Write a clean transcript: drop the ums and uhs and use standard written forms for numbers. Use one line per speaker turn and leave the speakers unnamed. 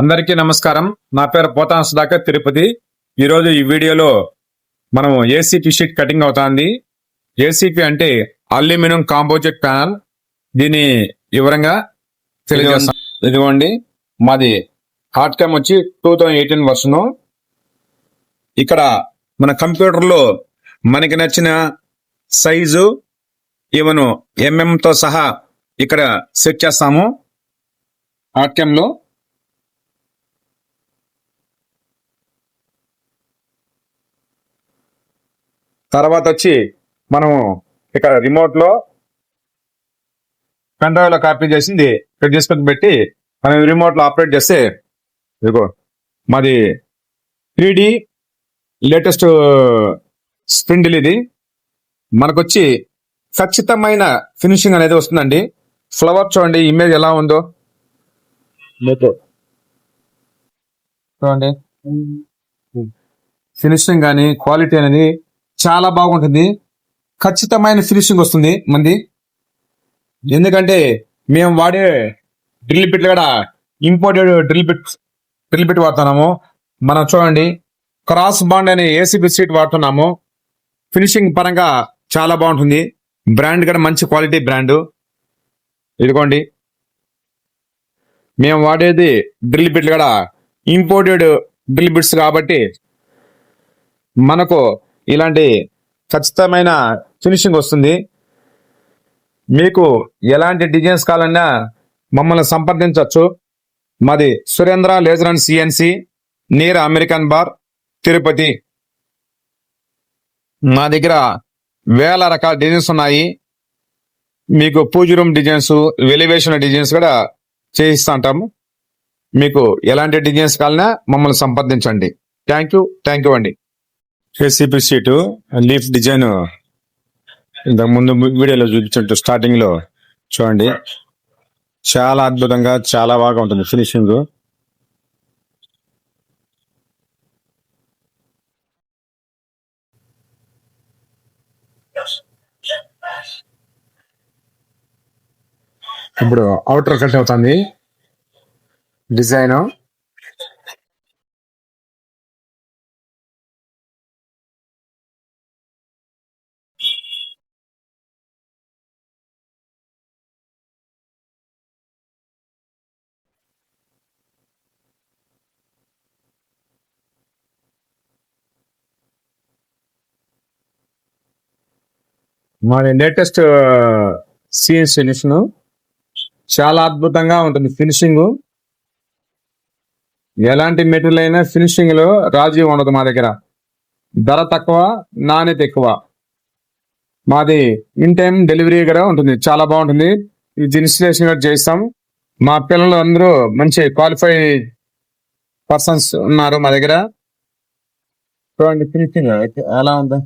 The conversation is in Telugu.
అందరికీ నమస్కారం. నా పేరు పోతాన సుధాకర్, తిరుపతి. ఈరోజు ఈ వీడియోలో మనం ఏసీపీ షీట్ కటింగ్ అవుతుంది. ఏసీపీ అంటే అల్యూమినియం కాంపోజిట్ ప్యానల్. దీని వివరంగా తెలియజేస్తాం. ఇదిగోండి, మాది హార్డ్ క్యామ్ వచ్చి 2018 వర్షను. ఇక్కడ మన కంప్యూటర్లో మనకి నచ్చిన సైజు ఈవెన్ ఎంఎంతో సహా ఇక్కడ సెట్ చేస్తాము. హార్డ్ క్యామ్లో తర్వాత వచ్చి మనం ఇక్కడ రిమోట్ లో పెన్ డ్రైవ్ లో కాపీ చేసింది ఇక్కడ తీసుకొని పెట్టి మనం రిమోట్ లో ఆపరేట్ చేస్తే ఇదిగో మాది 3D లేటెస్ట్ స్పిండిల్. ఇది మనకొచ్చి ఖచ్చితమైన ఫినిషింగ్ అనేది వస్తుందండి. ఫ్లవర్ చూడండి, ఇమేజ్ ఎలా ఉందో చూడండి. ఫినిషింగ్ కానీ క్వాలిటీ అనేది చాలా బాగుంటుంది. ఖచ్చితమైన ఫినిషింగ్ వస్తుంది మంది. ఎందుకంటే మేము వాడే డ్రిల్ బిట్లు కూడా ఇంపోర్టెడ్ డ్రిల్ బిట్ వాడుతున్నాము. మనం చూడండి, క్రాస్ బాండ్ అనే ఏసీబీ షీట్ వాడుతున్నాము. ఫినిషింగ్ పరంగా చాలా బాగుంటుంది. బ్రాండ్ కూడా మంచి క్వాలిటీ బ్రాండ్. ఇదిగోండి, మేము వాడేది డ్రిల్ బిట్లు కూడా ఇంపోర్టెడ్ డ్రిల్ బిట్స్ కాబట్టి మనకు ఇలాంటి ఖచ్చితమైన ఫినిషింగ్ వస్తుంది. మీకు ఎలాంటి డిజైన్స్ కావాలన్నా మమ్మల్ని సంప్రదించవచ్చు. మాది Surendra laser and CNC, near American bar, Tirupati. మా దగ్గర వేల రకాల డిజైన్స్ ఉన్నాయి. మీకు పూజ రూమ్ డిజైన్స్, ఎలివేషన్ డిజైన్స్ కూడా చేయిస్తూ ఉంటాము. మీకు ఎలాంటి డిజైన్స్ కావాలన్నా మమ్మల్ని సంప్రదించండి. థ్యాంక్ యూ అండి. ఏసీపీ షీటు లీఫ్ డిజైన్ ఇంతకు ముందు వీడియోలో చూపించినట్టు స్టార్టింగ్ లో చూడండి, చాలా అద్భుతంగా చాలా బాగా ఉంటుంది ఫినిషింగ్. ఇప్పుడు అవుటర్ కట్ అవుతుంది డిజైన్. మరి లేటెస్ట్ సిఎన్స్ ఫినిషన్ చాలా అద్భుతంగా ఉంటుంది ఫినిషింగ్. ఎలాంటి మెటీరియల్ అయినా ఫినిషింగ్ లో రాజీ ఉండదు మా దగ్గర. ధర తక్కువ, నాణ్యత ఎక్కువ. మాది ఇన్ టైం డెలివరీ కూడా ఉంటుంది. చాలా బాగుంటుంది. ఇది ఇన్స్టలేషన్ కూడా చేస్తాం. మా పిల్లలు అందరూ మంచి క్వాలిఫైడ్ పర్సన్స్ ఉన్నారు మా దగ్గర. చూడండి ఫినిషింగ్ ఎలా ఉందా.